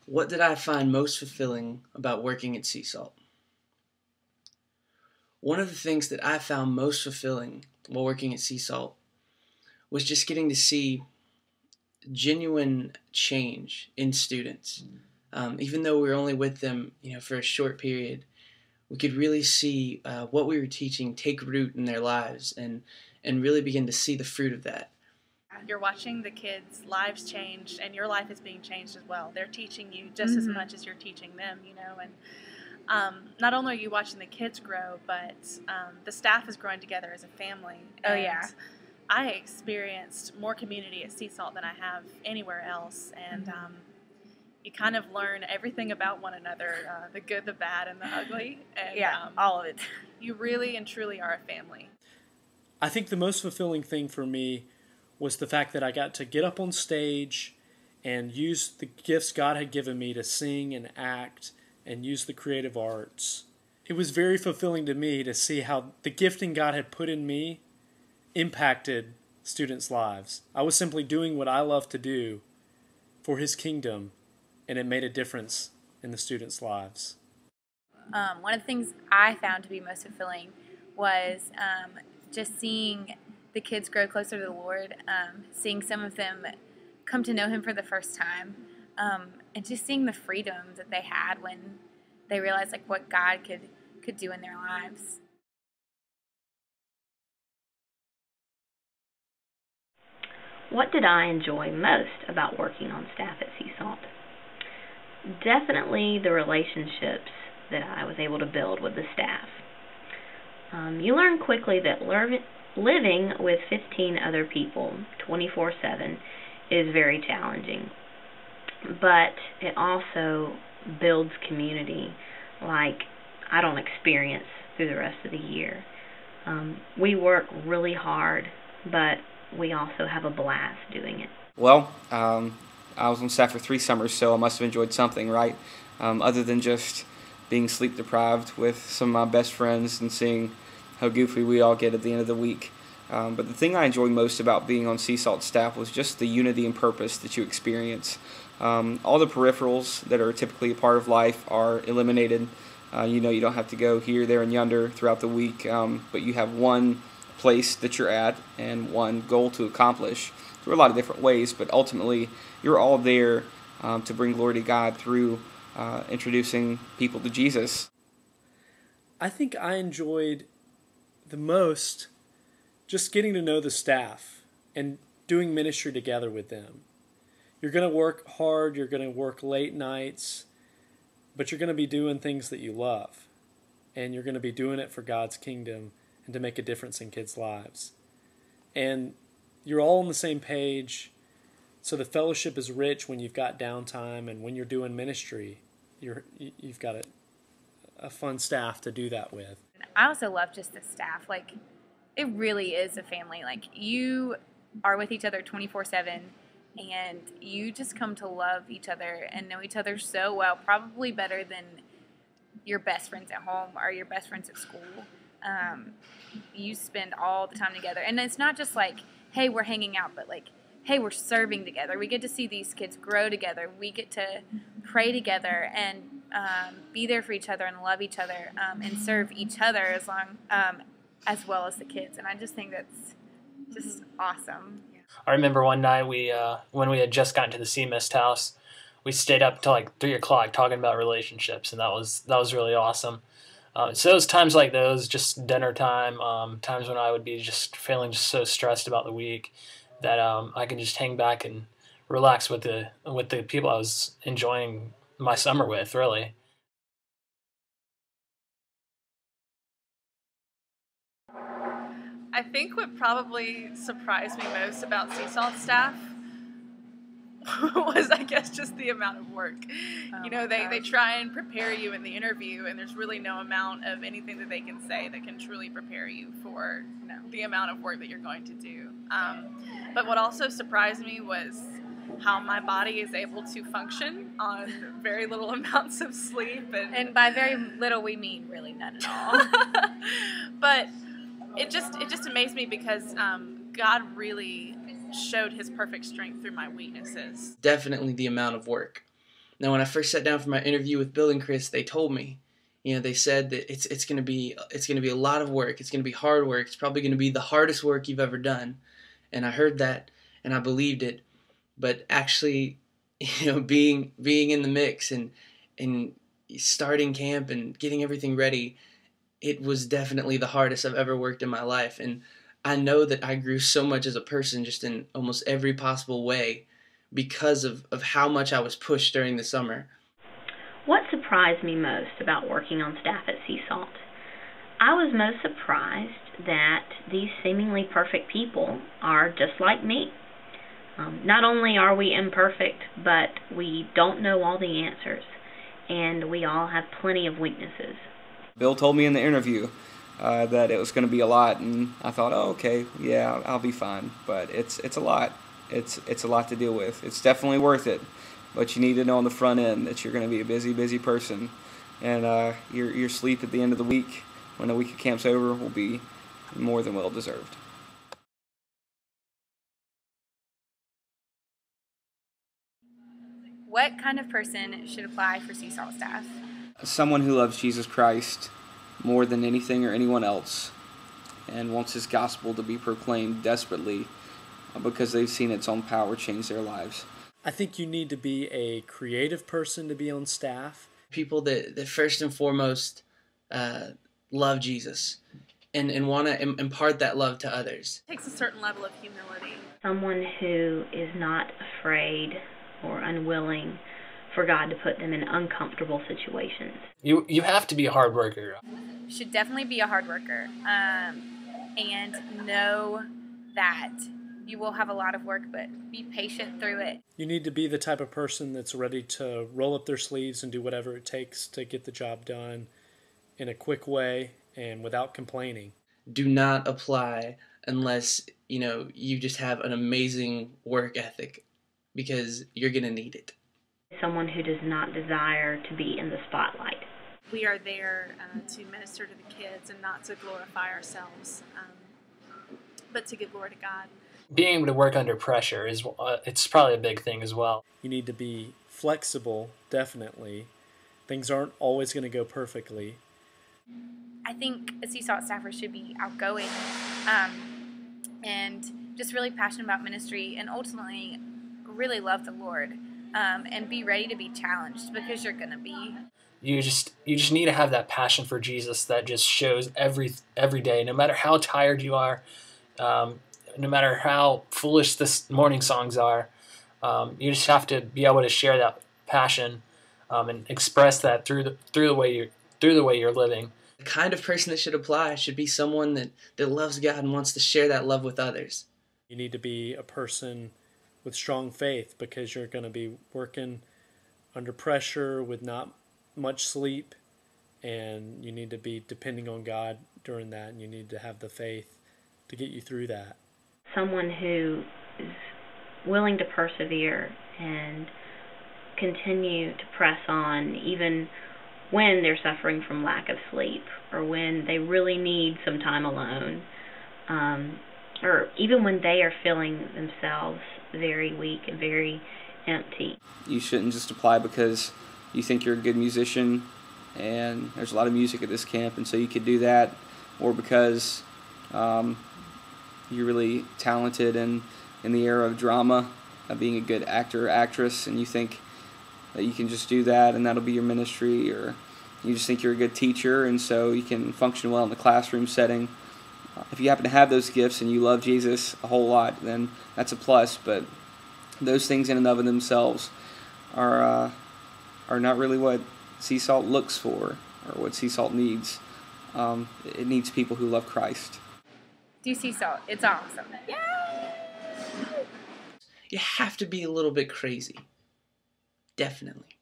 What did I find most fulfilling about working at Seesalt? One of the things that I found most fulfilling while working at Seesalt was just getting to see genuine change in students. Even though we were only with them, for a short period, we could really see what we were teaching take root in their lives and really begin to see the fruit of that. You're watching the kids' lives change, and your life is being changed as well. They're teaching you just as much as you're teaching them, and not only are you watching the kids grow, but the staff is growing together as a family. Oh, yeah. I experienced more community at Seesalt than I have anywhere else, and you kind of learn everything about one another, the good, the bad, and the ugly. And, all of it. You really and truly are a family. I think the most fulfilling thing for me was the fact that I got to get up on stage and use the gifts God had given me to sing and act and use the creative arts. It was very fulfilling to me to see how the gifting God had put in me impacted students' lives. I was simply doing what I love to do for His kingdom, and it made a difference in the students' lives. One of the things I found to be most fulfilling was just seeing the kids grow closer to the Lord, seeing some of them come to know Him for the first time, and just seeing the freedom that they had when they realized what God could do in their lives. What did I enjoy most about working on staff at Seesalt? Definitely the relationships that I was able to build with the staff. You learn quickly that living with 15 other people 24/7 is very challenging, but it also builds community like I don't experience through the rest of the year. We work really hard, but we also have a blast doing it. Well, I was on staff for 3 summers, so I must have enjoyed something, right? Other than just being sleep deprived with some of my best friends and seeing how goofy we all get at the end of the week. But the thing I enjoyed most about being on Seesalt staff was just the unity and purpose that you experience. All the peripherals that are typically a part of life are eliminated. You don't have to go here, there, and yonder throughout the week, but you have one place that you're at and one goal to accomplish through a lot of different ways, but ultimately you're all there to bring glory to God through introducing people to Jesus. I think I enjoyed the most just getting to know the staff and doing ministry together with them. You're going to work hard, you're going to work late nights, but you're going to be doing things that you love, and you're going to be doing it for God's kingdom and to make a difference in kids' lives. And you're all on the same page, so the fellowship is rich when you've got downtime, and when you're doing ministry, you've got a fun staff to do that with. I also love just the staff. It really is a family. You are with each other 24/7, and you just come to love each other and know each other so well, probably better than your best friends at home or your best friends at school. You spend all the time together, and it's not just hey, we're hanging out, but hey, we're serving together. We get to see these kids grow together. We get to pray together and be there for each other and love each other and serve each other as well as the kids. And I just think that's just awesome. I remember one night when we had just gotten to the Sea Mist house, we stayed up until 3 o'clock talking about relationships, and that was really awesome. So it was times like those, just dinner time, times when I would be just feeling just so stressed about the week that I could just hang back and relax with the people I was enjoying my summer with, really. I think what probably surprised me most about Seesalt staff was, I guess, just the amount of work. They try and prepare you in the interview, and there's really no amount of anything that they can say that can truly prepare you for the amount of work that you're going to do. But what also surprised me was how my body is able to function on very little amounts of sleep. And by very little, we mean really none at all. But it just amazed me because God really showed His perfect strength through my weaknesses. Definitely the amount of work. Now, when I first sat down for my interview with Bill and Chris, they told me, they said that it's going to be a lot of work. It's going to be hard work. It's probably going to be the hardest work you've ever done. And I heard that, and I believed it. But actually, being in the mix and starting camp and getting everything ready, it was definitely the hardest I've ever worked in my life. And I know that I grew so much as a person, just in almost every possible way, because of how much I was pushed during the summer. What surprised me most about working on staff at Seesalt? I was most surprised that these seemingly perfect people are just like me. Not only are we imperfect, but we don't know all the answers, and we all have plenty of weaknesses. Bill told me in the interview that it was going to be a lot, and I thought, oh, okay, yeah, I'll be fine. But it's a lot. It's a lot to deal with. It's definitely worth it, but you need to know on the front end that you're going to be a busy person, and your sleep at the end of the week, when the week of camp's over, will be more than well deserved. What kind of person should apply for Seesalt staff? Someone who loves Jesus Christ more than anything or anyone else, and wants His gospel to be proclaimed desperately because they've seen its own power change their lives. I think you need to be a creative person to be on staff. People that first and foremost love Jesus and want to impart that love to others. It takes a certain level of humility. Someone who is not afraid or unwilling for God to put them in uncomfortable situations. You have to be a hard worker. You should definitely be a hard worker, and know that you will have a lot of work, but be patient through it. You need to be the type of person that's ready to roll up their sleeves and do whatever it takes to get the job done in a quick way and without complaining. Do not apply unless, you just have an amazing work ethic, because you're going to need it. Someone who does not desire to be in the spotlight. We are there to minister to the kids and not to glorify ourselves, but to give glory to God. Being able to work under pressure it's probably a big thing as well. You need to be flexible, definitely. Things aren't always going to go perfectly. I think a Seesalt staffer should be outgoing, and just really passionate about ministry, and ultimately really love the Lord, and be ready to be challenged, because you're going to be. You just need to have that passion for Jesus that just shows every day, no matter how tired you are, no matter how foolish this morning songs are. You just have to be able to share that passion and express that through the way you're living. The kind of person that should apply should be someone that loves God and wants to share that love with others. You need to be a person with strong faith, because you're going to be working under pressure with not much sleep, and you need to be depending on God during that, and you need to have the faith to get you through that. Someone who is willing to persevere and continue to press on even when they're suffering from lack of sleep, or when they really need some time alone, or even when they are feeling themselves very weak and very empty. You shouldn't just apply because you think you're a good musician and there's a lot of music at this camp and so you could do that, or because you're really talented in the era of drama, being a good actor or actress, and you think that you can just do that and that'll be your ministry, or you just think you're a good teacher and so you can function well in the classroom setting. If you happen to have those gifts and you love Jesus a whole lot, then that's a plus, but those things in and of themselves are not really what Seesalt looks for or what Seesalt needs. It needs people who love Christ. Do Seesalt. It's awesome. Yay! You have to be a little bit crazy. Definitely.